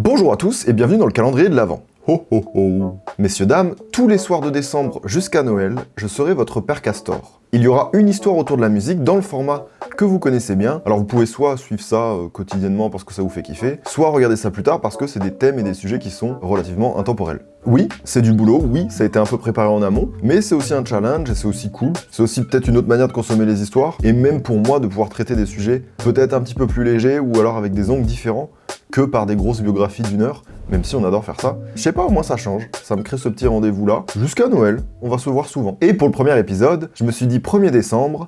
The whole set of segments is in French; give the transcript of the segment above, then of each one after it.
Bonjour à tous et bienvenue dans le calendrier de l'Avent. Ho ho ho. Messieurs, dames, tous les soirs de décembre jusqu'à Noël, je serai votre père Castor. Il y aura une histoire autour de la musique dans le format que vous connaissez bien. Alors vous pouvez soit suivre ça quotidiennement parce que ça vous fait kiffer, soit regarder ça plus tard parce que c'est des thèmes et des sujets qui sont relativement intemporels. Oui, c'est du boulot, oui, ça a été un peu préparé en amont, mais c'est aussi un challenge et c'est aussi cool. C'est aussi peut-être une autre manière de consommer les histoires, et même pour moi de pouvoir traiter des sujets peut-être un petit peu plus légers ou alors avec des angles différents que par des grosses biographies d'une heure, même si on adore faire ça. Je sais pas, au moins ça change, ça me crée ce petit rendez-vous là. Jusqu'à Noël, on va se voir souvent. Et pour le premier épisode, je me suis dit 1er décembre,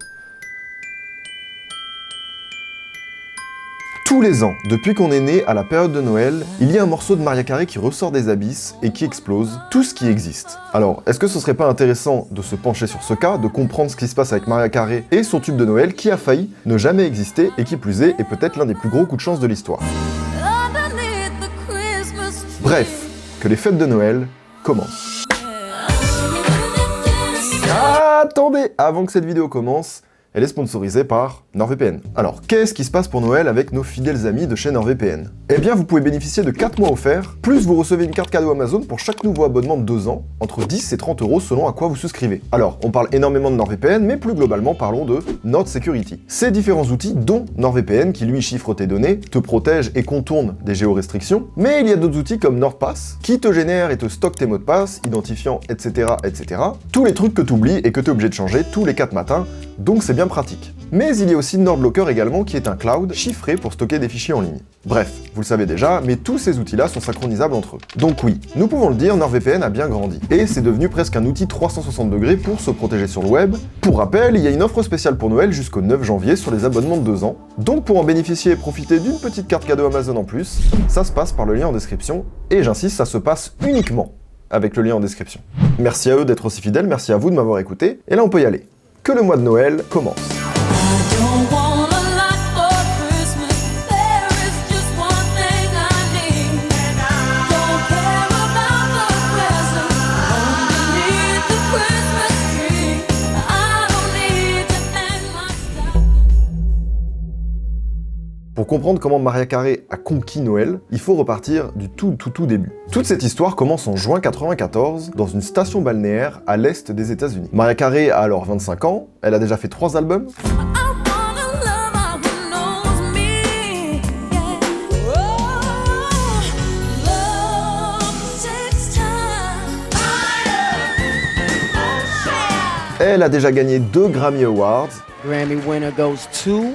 tous les ans, depuis qu'on est né à la période de Noël, il y a un morceau de Mariah Carey qui ressort des abysses et qui explose tout ce qui existe. Alors, est-ce que ce serait pas intéressant de se pencher sur ce cas, de comprendre ce qui se passe avec Mariah Carey et son tube de Noël qui a failli ne jamais exister et qui plus est peut-être l'un des plus gros coups de chance de l'histoire. Bref, que les fêtes de Noël commencent. Attendez, avant que cette vidéo commence, elle est sponsorisée par NordVPN. Alors, qu'est-ce qui se passe pour Noël avec nos fidèles amis de chez NordVPN? Eh bien, vous pouvez bénéficier de 4 mois offerts, plus vous recevez une carte cadeau Amazon pour chaque nouveau abonnement de 2 ans, entre 10 et 30 € selon à quoi vous souscrivez. Alors, on parle énormément de NordVPN, mais plus globalement, parlons de Nord Security. Ces différents outils, dont NordVPN, qui lui chiffre tes données, te protège et contourne des géorestrictions, mais il y a d'autres outils comme NordPass, qui te génère et te stocke tes mots de passe, identifiant, etc., etc. Tous les trucs que tu oublies et que tu es obligé de changer tous les 4 matins, donc c'est bien pratique. Mais il y a aussi NordLocker également qui est un cloud chiffré pour stocker des fichiers en ligne. Bref, vous le savez déjà, mais tous ces outils-là sont synchronisables entre eux. Donc oui, nous pouvons le dire, NordVPN a bien grandi. Et c'est devenu presque un outil 360 degrés pour se protéger sur le web. Pour rappel, il y a une offre spéciale pour Noël jusqu'au 9 janvier sur les abonnements de 2 ans. Donc pour en bénéficier et profiter d'une petite carte cadeau Amazon en plus, ça se passe par le lien en description. Et j'insiste, ça se passe uniquement avec le lien en description. Merci à eux d'être aussi fidèles, merci à vous de m'avoir écouté. Et là on peut y aller. Que le mois de Noël commence. Pour comprendre comment Mariah Carey a conquis Noël, il faut repartir du tout début. Toute cette histoire commence en juin 1994, dans une station balnéaire à l'est des États-Unis. Mariah Carey a alors 25 ans, elle a déjà fait 3 albums. Elle a déjà gagné 2 Grammy Awards. Grammy winner goes to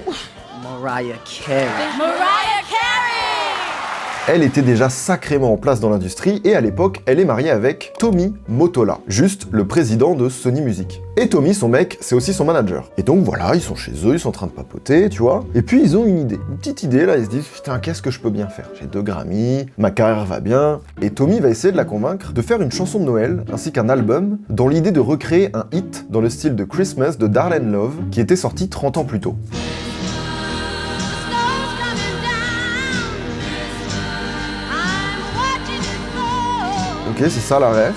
Mariah Carey. Mariah Carey! Elle était déjà sacrément en place dans l'industrie et à l'époque, elle est mariée avec Tommy Mottola, juste le président de Sony Music. Et Tommy, son mec, c'est aussi son manager. Et donc voilà, ils sont chez eux, ils sont en train de papoter, tu vois. Et puis ils ont une idée, une petite idée là, ils se disent putain, qu'est-ce que je peux bien faire? J'ai 2 Grammy, ma carrière va bien. Et Tommy va essayer de la convaincre de faire une chanson de Noël ainsi qu'un album dans l'idée de recréer un hit dans le style de Christmas de Darlene Love qui était sorti 30 ans plus tôt. Ok, c'est ça la ref.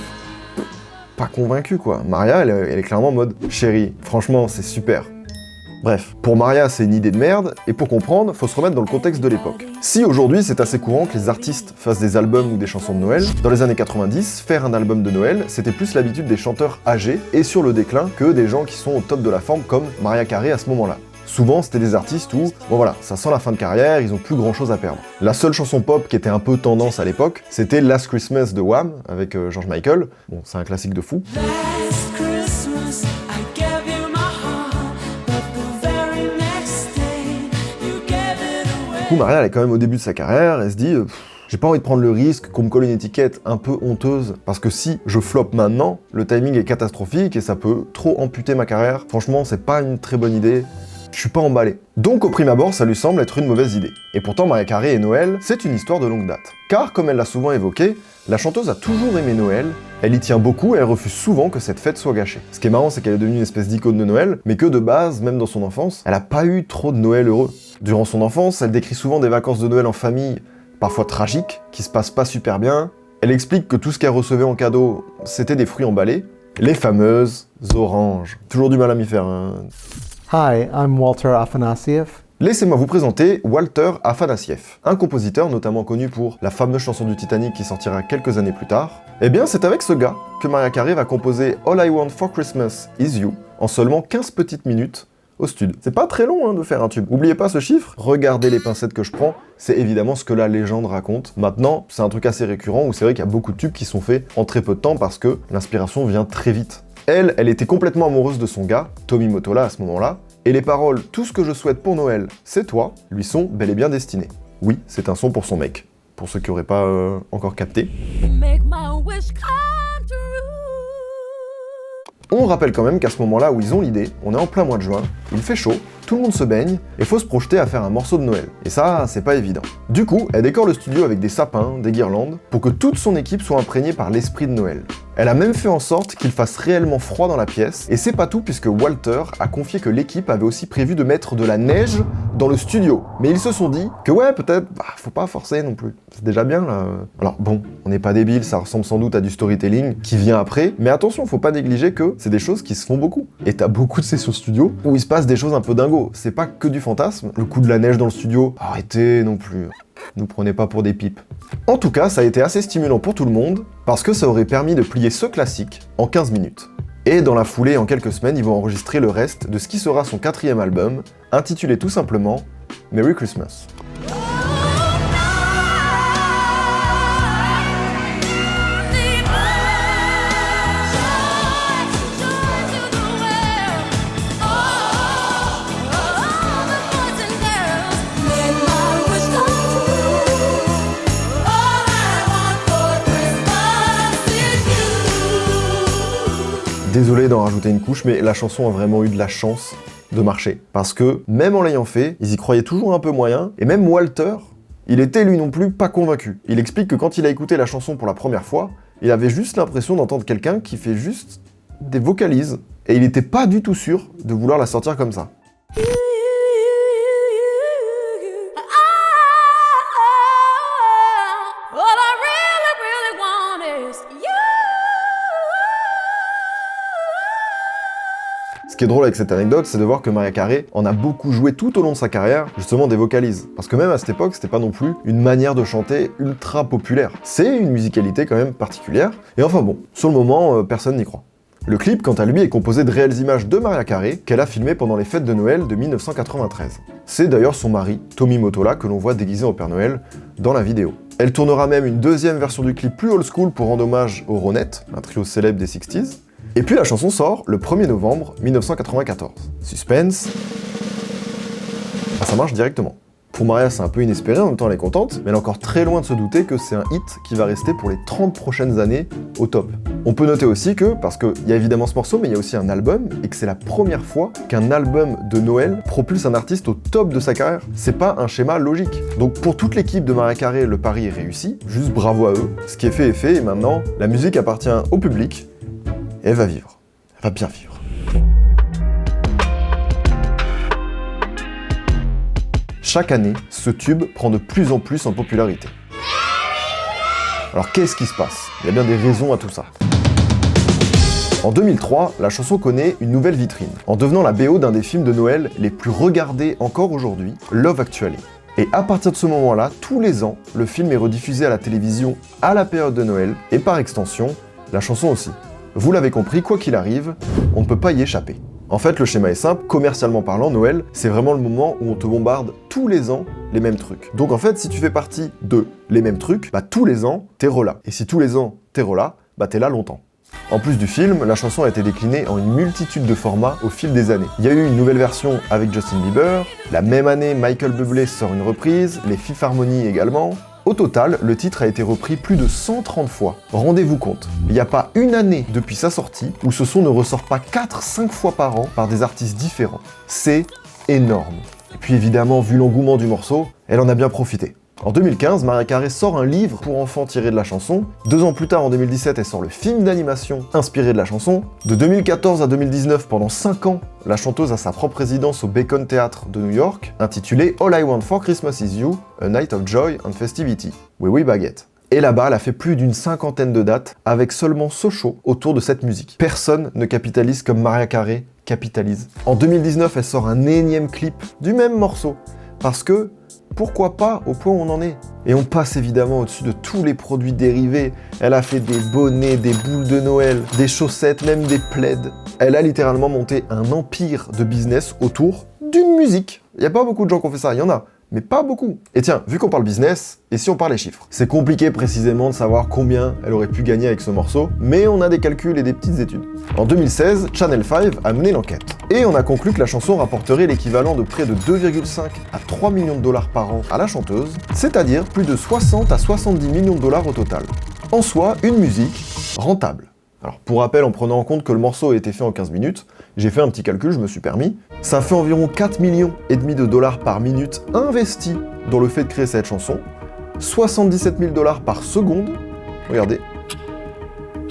Pas convaincu quoi. Maria, elle est clairement en mode chérie, franchement, c'est super. Bref, pour Maria, c'est une idée de merde, et pour comprendre, faut se remettre dans le contexte de l'époque. Si aujourd'hui, c'est assez courant que les artistes fassent des albums ou des chansons de Noël, dans les années 90, faire un album de Noël, c'était plus l'habitude des chanteurs âgés et sur le déclin que des gens qui sont au top de la forme comme Mariah Carey à ce moment-là. Souvent, c'était des artistes où, bon voilà, ça sent la fin de carrière, ils ont plus grand chose à perdre. La seule chanson pop qui était un peu tendance à l'époque, c'était Last Christmas de Wham, avec George Michael. Bon, c'est un classique de fou. Du coup, Mariah, elle est quand même au début de sa carrière, elle se dit... J'ai pas envie de prendre le risque qu'on me colle une étiquette un peu honteuse, parce que si je floppe maintenant, le timing est catastrophique et ça peut trop amputer ma carrière. Franchement, c'est pas une très bonne idée. Je suis pas emballé. Donc au prime abord, ça lui semble être une mauvaise idée. Et pourtant, Mariah Carey et Noël, c'est une histoire de longue date. Car, comme elle l'a souvent évoqué, la chanteuse a toujours aimé Noël, elle y tient beaucoup et elle refuse souvent que cette fête soit gâchée. Ce qui est marrant, c'est qu'elle est devenue une espèce d'icône de Noël, mais que de base, même dans son enfance, elle a pas eu trop de Noël heureux. Durant son enfance, elle décrit souvent des vacances de Noël en famille, parfois tragiques, qui se passent pas super bien. Elle explique que tout ce qu'elle recevait en cadeau, c'était des fruits emballés. Les fameuses oranges. Toujours du mal à m'y faire, hein. Hi, I'm Walter Afanasieff. Laissez-moi vous présenter Walter Afanasieff, un compositeur notamment connu pour la fameuse chanson du Titanic qui sortira quelques années plus tard. Eh bien, c'est avec ce gars que Mariah Carey va composer All I Want for Christmas Is You en seulement 15 petites minutes au studio. C'est pas très long de faire un tube. Oubliez pas ce chiffre, regardez les pincettes que je prends, c'est évidemment ce que la légende raconte. Maintenant, c'est un truc assez récurrent où c'est vrai qu'il y a beaucoup de tubes qui sont faits en très peu de temps parce que l'inspiration vient très vite. Elle était complètement amoureuse de son gars, Tommy Mottola à ce moment-là, et les paroles « Tout ce que je souhaite pour Noël, c'est toi » lui sont bel et bien destinées. Oui, c'est un son pour son mec, pour ceux qui n'auraient pas encore capté. Make my wish come true. On rappelle quand même qu'à ce moment-là où ils ont l'idée, on est en plein mois de juin, il fait chaud, tout le monde se baigne, et faut se projeter à faire un morceau de Noël. Et ça, c'est pas évident. Du coup, elle décore le studio avec des sapins, des guirlandes, pour que toute son équipe soit imprégnée par l'esprit de Noël. Elle a même fait en sorte qu'il fasse réellement froid dans la pièce, et c'est pas tout puisque Walter a confié que l'équipe avait aussi prévu de mettre de la neige dans le studio. Mais ils se sont dit que ouais, peut-être, faut pas forcer non plus. C'est déjà bien là. Alors bon, on n'est pas débile, ça ressemble sans doute à du storytelling qui vient après, mais attention, faut pas négliger que c'est des choses qui se font beaucoup. Et t'as beaucoup de sessions studio où il se passe des choses un peu dingos. C'est pas que du fantasme. Le coup de la neige dans le studio, arrêtez non plus. Nous prenez pas pour des pipes. En tout cas, ça a été assez stimulant pour tout le monde, parce que ça aurait permis de plier ce classique en 15 minutes. Et dans la foulée, en quelques semaines, ils vont enregistrer le reste de ce qui sera son 4e album, intitulé tout simplement Merry Christmas. Désolé d'en rajouter une couche, mais la chanson a vraiment eu de la chance de marcher. Parce que, même en l'ayant fait, ils y croyaient toujours un peu moyen, et même Walter, il était lui non plus pas convaincu. Il explique que quand il a écouté la chanson pour la première fois, il avait juste l'impression d'entendre quelqu'un qui fait juste des vocalises, et il n'était pas du tout sûr de vouloir la sortir comme ça. Ce qui est drôle avec cette anecdote, c'est de voir que Mariah Carey en a beaucoup joué tout au long de sa carrière, justement des vocalises. Parce que même à cette époque, c'était pas non plus une manière de chanter ultra populaire. C'est une musicalité quand même particulière, et enfin bon, sur le moment, personne n'y croit. Le clip, quant à lui, est composé de réelles images de Mariah Carey qu'elle a filmées pendant les fêtes de Noël de 1993. C'est d'ailleurs son mari, Tommy Mottola, que l'on voit déguisé en Père Noël dans la vidéo. Elle tournera même une deuxième version du clip plus old school pour rendre hommage aux Ronettes, un trio célèbre des 60s. Et puis la chanson sort le 1er novembre 1994. Suspense. Ça marche directement. Pour Mariah, c'est un peu inespéré, en même temps elle est contente, mais elle est encore très loin de se douter que c'est un hit qui va rester pour les 30 prochaines années au top. On peut noter aussi que, parce qu'il y a évidemment ce morceau, mais il y a aussi un album, et que c'est la première fois qu'un album de Noël propulse un artiste au top de sa carrière. C'est pas un schéma logique. Donc pour toute l'équipe de Mariah Carey, le pari est réussi, juste bravo à eux. Ce qui est fait est fait, et maintenant, la musique appartient au public, et elle va vivre. Elle va bien vivre. Chaque année, ce tube prend de plus en plus en popularité. Alors qu'est-ce qui se passe? Il y a bien des raisons à tout ça. En 2003, la chanson connaît une nouvelle vitrine, en devenant la BO d'un des films de Noël les plus regardés encore aujourd'hui, Love Actually. Et à partir de ce moment-là, tous les ans, le film est rediffusé à la télévision à la période de Noël, et par extension, la chanson aussi. Vous l'avez compris, quoi qu'il arrive, on ne peut pas y échapper. En fait, le schéma est simple, commercialement parlant, Noël, c'est vraiment le moment où on te bombarde tous les ans les mêmes trucs. Donc en fait, si tu fais partie de les mêmes trucs, tous les ans, t'es relà. Et si tous les ans, t'es relà, t'es là longtemps. En plus du film, la chanson a été déclinée en une multitude de formats au fil des années. Il y a eu une nouvelle version avec Justin Bieber, la même année, Michael Bublé sort une reprise, les Fifth Harmony également. Au total, le titre a été repris plus de 130 fois. Rendez-vous compte, il n'y a pas une année depuis sa sortie où ce son ne ressort pas 4-5 fois par an par des artistes différents. C'est énorme. Et puis évidemment, vu l'engouement du morceau, elle en a bien profité. En 2015, Mariah Carey sort un livre pour enfants tiré de la chanson. 2 ans plus tard, en 2017, elle sort le film d'animation inspiré de la chanson. De 2014 à 2019, pendant 5 ans, la chanteuse a sa propre résidence au Bacon Theatre de New York, intitulée All I Want for Christmas Is You, A Night of Joy and Festivity. Oui, oui, baguette. Et là-bas, elle a fait plus d'une 50aine de dates avec seulement ce show autour de cette musique. Personne ne capitalise comme Mariah Carey capitalise. En 2019, elle sort un énième clip du même morceau. Parce que, pourquoi pas au point où on en est? Et on passe évidemment au-dessus de tous les produits dérivés. Elle a fait des bonnets, des boules de Noël, des chaussettes, même des plaids. Elle a littéralement monté un empire de business autour d'une musique. Il n'y a pas beaucoup de gens qui ont fait ça, il y en a, mais pas beaucoup. Et tiens, vu qu'on parle business, et si on parle les chiffres? C'est compliqué précisément de savoir combien elle aurait pu gagner avec ce morceau, mais on a des calculs et des petites études. En 2016, Channel 5 a mené l'enquête. Et on a conclu que la chanson rapporterait l'équivalent de près de 2,5 à 3 millions de dollars par an à la chanteuse, c'est-à-dire plus de 60 à 70 millions de dollars au total. En soi, une musique rentable. Alors pour rappel, en prenant en compte que le morceau a été fait en 15 minutes, j'ai fait un petit calcul, je me suis permis. Ça fait environ 4,5 millions de dollars par minute investis dans le fait de créer cette chanson, 77 000 dollars par seconde. Regardez,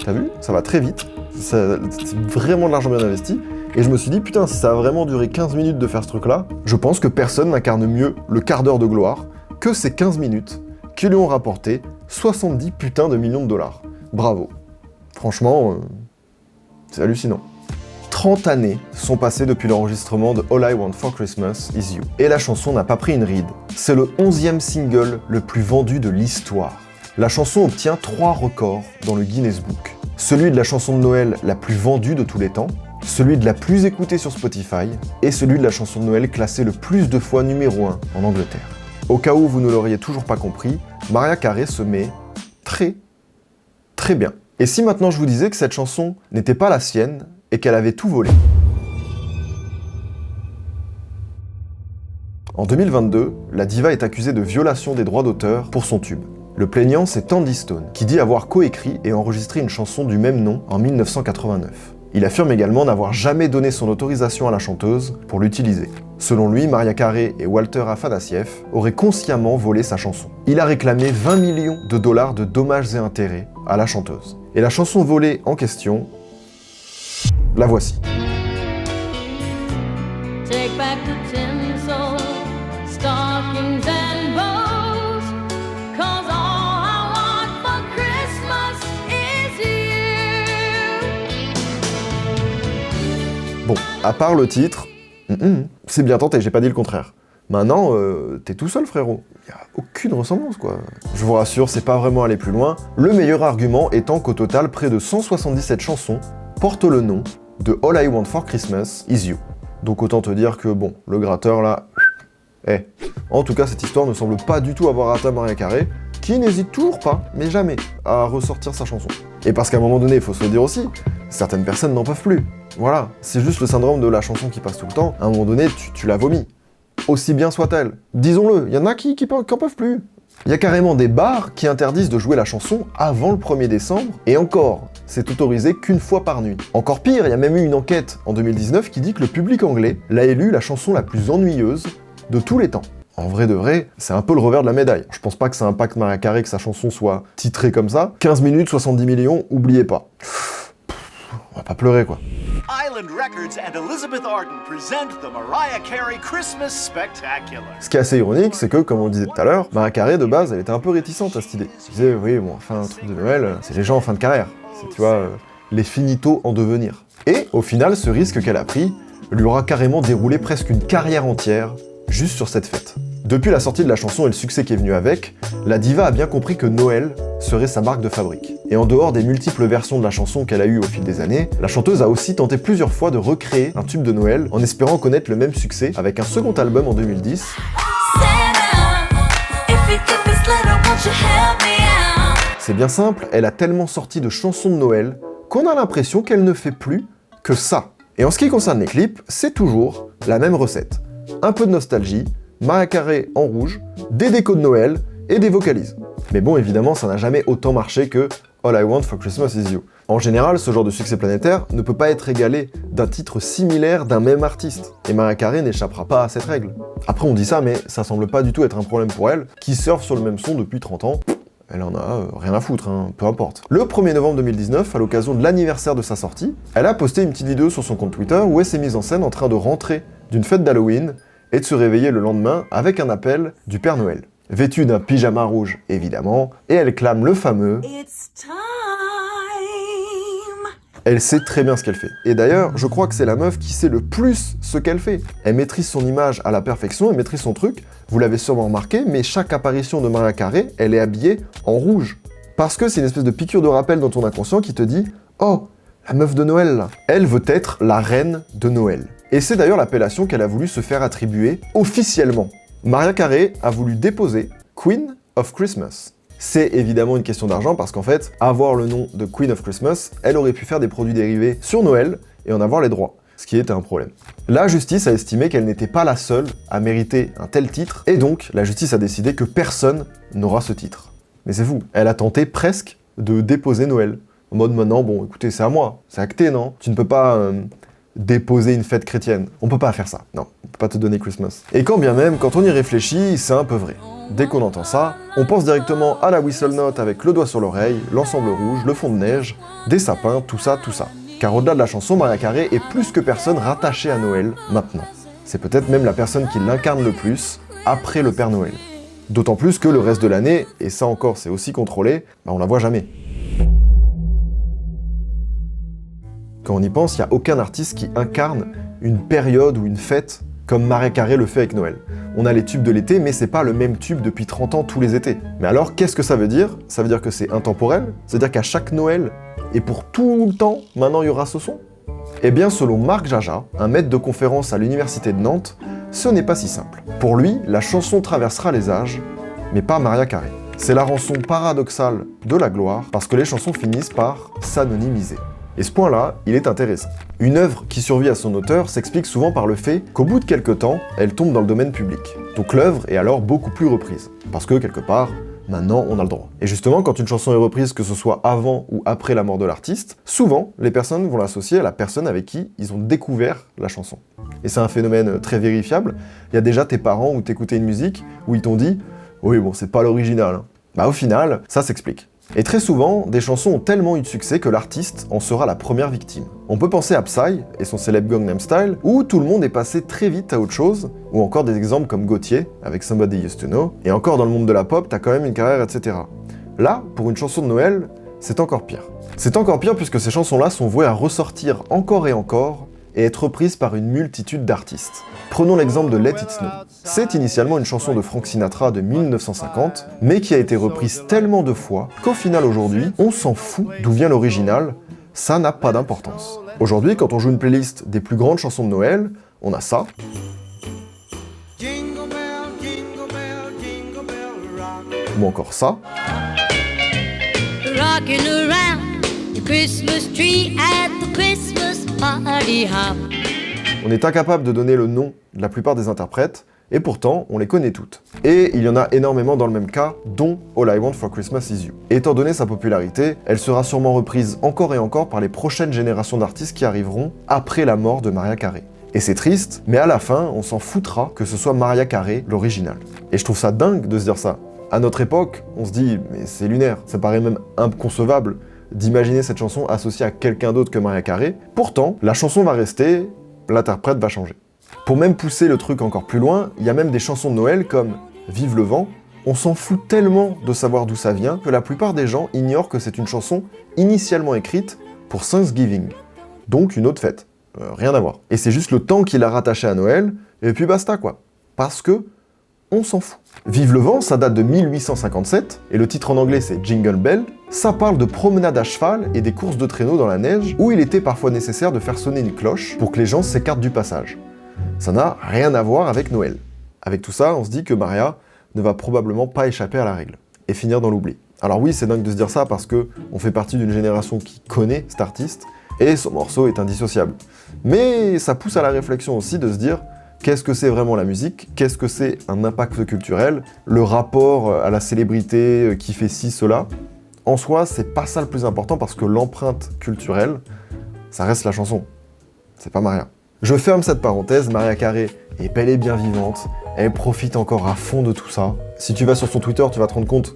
t'as vu? Ça va très vite, c'est vraiment de l'argent bien investi. Et je me suis dit, putain, si ça a vraiment duré 15 minutes de faire ce truc-là, je pense que personne n'incarne mieux le quart d'heure de gloire que ces 15 minutes qui lui ont rapporté 70 putains de millions de dollars. Bravo. Franchement, c'est hallucinant. 30 années sont passées depuis l'enregistrement de All I Want for Christmas Is You. Et la chanson n'a pas pris une ride. C'est le 11e single le plus vendu de l'histoire. La chanson obtient 3 records dans le Guinness Book. Celui de la chanson de Noël la plus vendue de tous les temps, celui de la plus écoutée sur Spotify, et celui de la chanson de Noël classée le plus de fois numéro 1 en Angleterre. Au cas où vous ne l'auriez toujours pas compris, Mariah Carey se met très bien. Et si maintenant je vous disais que cette chanson n'était pas la sienne et qu'elle avait tout volé? En 2022, la diva est accusée de violation des droits d'auteur pour son tube. Le plaignant, c'est Andy Stone, qui dit avoir coécrit et enregistré une chanson du même nom en 1989. Il affirme également n'avoir jamais donné son autorisation à la chanteuse pour l'utiliser. Selon lui, Mariah Carey et Walter Afanasieff auraient consciemment volé sa chanson. Il a réclamé 20 millions de dollars de dommages et intérêts à la chanteuse. Et la chanson volée en question, la voici. Take back the tinsel, stockings and bows, 'cause all I want for Christmas is you. Bon, à part le titre, c'est bien tenté, j'ai pas dit le contraire. Maintenant, t'es tout seul, frérot. Y a aucune ressemblance, quoi. Je vous rassure, c'est pas vraiment aller plus loin. Le meilleur argument étant qu'au total, près de 177 chansons portent le nom de All I Want for Christmas Is You. Donc autant te dire que, bon, le gratteur, là... En tout cas, cette histoire ne semble pas du tout avoir atteint Mariah Carey, qui n'hésite toujours pas, mais jamais, à ressortir sa chanson. Et parce qu'à un moment donné, il faut se le dire aussi, certaines personnes n'en peuvent plus. Voilà, c'est juste le syndrome de la chanson qui passe tout le temps. À un moment donné, tu la vomis. Aussi bien soit-elle. Disons-le, il y en a qui en peuvent plus. Il y a carrément des bars qui interdisent de jouer la chanson avant le 1er décembre, et encore, c'est autorisé qu'une fois par nuit. Encore pire, il y a même eu une enquête en 2019 qui dit que le public anglais l'a élu la chanson la plus ennuyeuse de tous les temps. En vrai de vrai, c'est un peu le revers de la médaille. Je pense pas que ça impacte Mariah Carey que sa chanson soit titrée comme ça. 15 minutes, 70 millions, oubliez pas. On va pas pleurer, quoi. Island Records and Elizabeth Arden present the Mariah Carey Christmas Spectacular. Ce qui est assez ironique, c'est que, comme on le disait tout à l'heure, Mariah Carey, de base, elle était un peu réticente à cette idée. Elle disait, oui, bon, enfin, un truc de Noël, c'est les gens en fin de carrière. C'est, tu vois, les finitos en devenir. Et, au final, ce risque qu'elle a pris lui aura carrément déroulé presque une carrière entière juste sur cette fête. Depuis la sortie de la chanson et le succès qui est venu avec, la diva a bien compris que Noël serait sa marque de fabrique. Et en dehors des multiples versions de la chanson qu'elle a eues au fil des années, la chanteuse a aussi tenté plusieurs fois de recréer un tube de Noël en espérant connaître le même succès avec un second album en 2010. C'est bien simple, elle a tellement sorti de chansons de Noël qu'on a l'impression qu'elle ne fait plus que ça. Et en ce qui concerne les clips, c'est toujours la même recette. Un peu de nostalgie, Mariah Carey en rouge, des décos de Noël et des vocalises. Mais bon, évidemment, ça n'a jamais autant marché que All I Want for Christmas Is You. En général, ce genre de succès planétaire ne peut pas être égalé d'un titre similaire d'un même artiste. Et Mariah Carey n'échappera pas à cette règle. Après, on dit ça, mais ça semble pas du tout être un problème pour elle, qui surfe sur le même son depuis 30 ans. Elle en a rien à foutre, hein, peu importe. Le 1er novembre 2019, à l'occasion de l'anniversaire de sa sortie, elle a posté une petite vidéo sur son compte Twitter où elle s'est mise en scène en train de rentrer d'une fête d'Halloween et de se réveiller le lendemain avec un appel du Père Noël. Vêtue d'un pyjama rouge, évidemment, et elle clame le fameux « It's time Elle sait très bien ce qu'elle fait. Et d'ailleurs, je crois que c'est la meuf qui sait le plus ce qu'elle fait. Elle maîtrise son image à la perfection, elle maîtrise son truc. Vous l'avez sûrement remarqué, mais chaque apparition de Mariah Carey, elle est habillée en rouge. Parce que c'est une espèce de piqûre de rappel dans ton inconscient qui te dit « Oh, la meuf de Noël, là. Elle veut être la reine de Noël. » Et c'est d'ailleurs l'appellation qu'elle a voulu se faire attribuer officiellement. Mariah Carey a voulu déposer Queen of Christmas. C'est évidemment une question d'argent parce qu'en fait, avoir le nom de Queen of Christmas, elle aurait pu faire des produits dérivés sur Noël et en avoir les droits, ce qui était un problème. La justice a estimé qu'elle n'était pas la seule à mériter un tel titre, et donc la justice a décidé que personne n'aura ce titre. Mais c'est fou, elle a tenté presque de déposer Noël. En mode maintenant, bon écoutez, c'est à moi, c'est acté, non? Tu ne peux pas déposer une fête chrétienne. On peut pas faire ça, non, on peut pas te donner Christmas. Et quand bien même, quand on y réfléchit, c'est un peu vrai. Dès qu'on entend ça, on pense directement à la whistle note avec le doigt sur l'oreille, l'ensemble rouge, le fond de neige, des sapins, tout ça. Car au-delà de la chanson, Mariah Carey est plus que personne rattachée à Noël maintenant. C'est peut-être même la personne qui l'incarne le plus après le Père Noël. D'autant plus que le reste de l'année, et ça encore c'est aussi contrôlé, on la voit jamais. Quand on y pense, il n'y a aucun artiste qui incarne une période ou une fête comme Mariah Carey le fait avec Noël. On a les tubes de l'été, mais c'est pas le même tube depuis 30 ans tous les étés. Mais alors, qu'est-ce que ça veut dire? Ça veut dire que c'est intemporel? C'est-à-dire qu'à chaque Noël, et pour tout le temps, maintenant il y aura ce son? Eh bien, selon Marc Jaja, un maître de conférence à l'université de Nantes, ce n'est pas si simple. Pour lui, la chanson traversera les âges, mais pas Mariah Carey. C'est la rançon paradoxale de la gloire, parce que les chansons finissent par s'anonymiser. Et ce point-là, il est intéressant. Une œuvre qui survit à son auteur s'explique souvent par le fait qu'au bout de quelques temps, elle tombe dans le domaine public. Donc l'œuvre est alors beaucoup plus reprise. Parce que, quelque part, maintenant, on a le droit. Et justement, quand une chanson est reprise, que ce soit avant ou après la mort de l'artiste, souvent, les personnes vont l'associer à la personne avec qui ils ont découvert la chanson. Et c'est un phénomène très vérifiable. Il y a déjà tes parents où t'écoutais une musique, où ils t'ont dit « Oui, bon, c'est pas l'original. Hein. » Bah au final, ça s'explique. Et très souvent, des chansons ont tellement eu de succès que l'artiste en sera la première victime. On peut penser à Psy et son célèbre Gangnam Style, où tout le monde est passé très vite à autre chose, ou encore des exemples comme Gauthier, avec Somebody Used to Know, et encore dans le monde de la pop, t'as quand même une carrière, etc. Là, pour une chanson de Noël, c'est encore pire. C'est encore pire puisque ces chansons-là sont vouées à ressortir encore et encore, et être reprises par une multitude d'artistes. Prenons l'exemple de Let It Snow. C'est initialement une chanson de Frank Sinatra de 1950, mais qui a été reprise tellement de fois qu'au final aujourd'hui, on s'en fout d'où vient l'original, ça n'a pas d'importance. Aujourd'hui, quand on joue une playlist des plus grandes chansons de Noël, on a ça. Ou encore ça. Rocking around the Christmas tree at the Christmas party hop. On est incapable de donner le nom de la plupart des interprètes, et pourtant, on les connaît toutes. Et il y en a énormément dans le même cas, dont All I Want for Christmas Is You. Et étant donné sa popularité, elle sera sûrement reprise encore et encore par les prochaines générations d'artistes qui arriveront après la mort de Mariah Carey. Et c'est triste, mais à la fin, on s'en foutra que ce soit Mariah Carey l'original. Et je trouve ça dingue de se dire ça. À notre époque, on se dit, mais c'est lunaire, ça paraît même inconcevable d'imaginer cette chanson associée à quelqu'un d'autre que Mariah Carey. Pourtant, la chanson va rester, l'interprète va changer. Pour même pousser le truc encore plus loin, il y a même des chansons de Noël comme Vive le vent. On s'en fout tellement de savoir d'où ça vient que la plupart des gens ignorent que c'est une chanson initialement écrite pour Thanksgiving, donc une autre fête. Rien à voir. Et c'est juste le temps qu'il a rattaché à Noël, et puis basta quoi. Parce que on s'en fout. Vive le vent, ça date de 1857, et le titre en anglais c'est Jingle Bell. Ça parle de promenade à cheval et des courses de traîneau dans la neige, où il était parfois nécessaire de faire sonner une cloche pour que les gens s'écartent du passage. Ça n'a rien à voir avec Noël. Avec tout ça, on se dit que Mariah ne va probablement pas échapper à la règle, et finir dans l'oubli. Alors oui, c'est dingue de se dire ça parce que on fait partie d'une génération qui connaît cet artiste, et son morceau est indissociable. Mais ça pousse à la réflexion aussi de se dire qu'est-ce que c'est vraiment la musique, qu'est-ce que c'est un impact culturel, le rapport à la célébrité qui fait ci, cela. En soi, c'est pas ça le plus important parce que l'empreinte culturelle, ça reste la chanson. C'est pas Mariah. Je ferme cette parenthèse, Mariah Carey est bel et bien vivante, elle profite encore à fond de tout ça. Si tu vas sur son Twitter, tu vas te rendre compte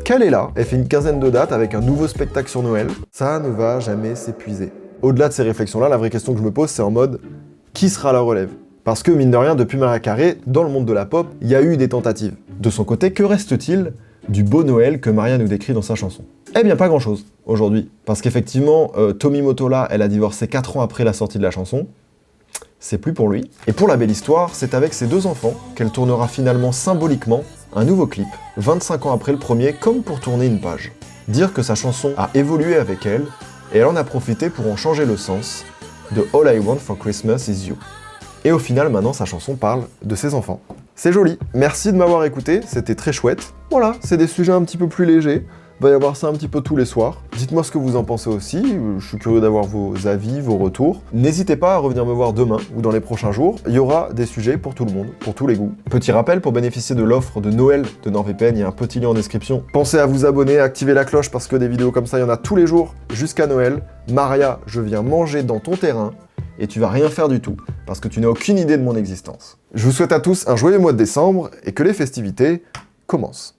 qu'elle est là, elle fait une quinzaine de dates avec un nouveau spectacle sur Noël. Ça ne va jamais s'épuiser. Au-delà de ces réflexions-là, la vraie question que je me pose, c'est en mode, qui sera la relève ? Parce que, mine de rien, depuis Mariah Carey, dans le monde de la pop, il y a eu des tentatives. De son côté, que reste-t-il du beau Noël que Maria nous décrit dans sa chanson? Eh bien, pas grand-chose, aujourd'hui. Parce qu'effectivement, Tommy Mottola, elle a divorcé 4 ans après la sortie de la chanson. C'est plus pour lui. Et pour la belle histoire, c'est avec ses 2 enfants qu'elle tournera finalement symboliquement un nouveau clip, 25 ans après le premier, comme pour tourner une page. Dire que sa chanson a évolué avec elle, et elle en a profité pour en changer le sens, de All I Want for Christmas is You. Et au final, maintenant, sa chanson parle de ses enfants. C'est joli. Merci de m'avoir écouté, c'était très chouette. Voilà, c'est des sujets un petit peu plus légers. Il va y avoir ça un petit peu tous les soirs. Dites-moi ce que vous en pensez aussi, je suis curieux d'avoir vos avis, vos retours. N'hésitez pas à revenir me voir demain ou dans les prochains jours, il y aura des sujets pour tout le monde, pour tous les goûts. Petit rappel, pour bénéficier de l'offre de Noël de NordVPN, il y a un petit lien en description. Pensez à vous abonner, à activer la cloche parce que des vidéos comme ça, il y en a tous les jours jusqu'à Noël. Maria, je viens manger dans ton terrain et tu vas rien faire du tout parce que tu n'as aucune idée de mon existence. Je vous souhaite à tous un joyeux mois de décembre et que les festivités commencent.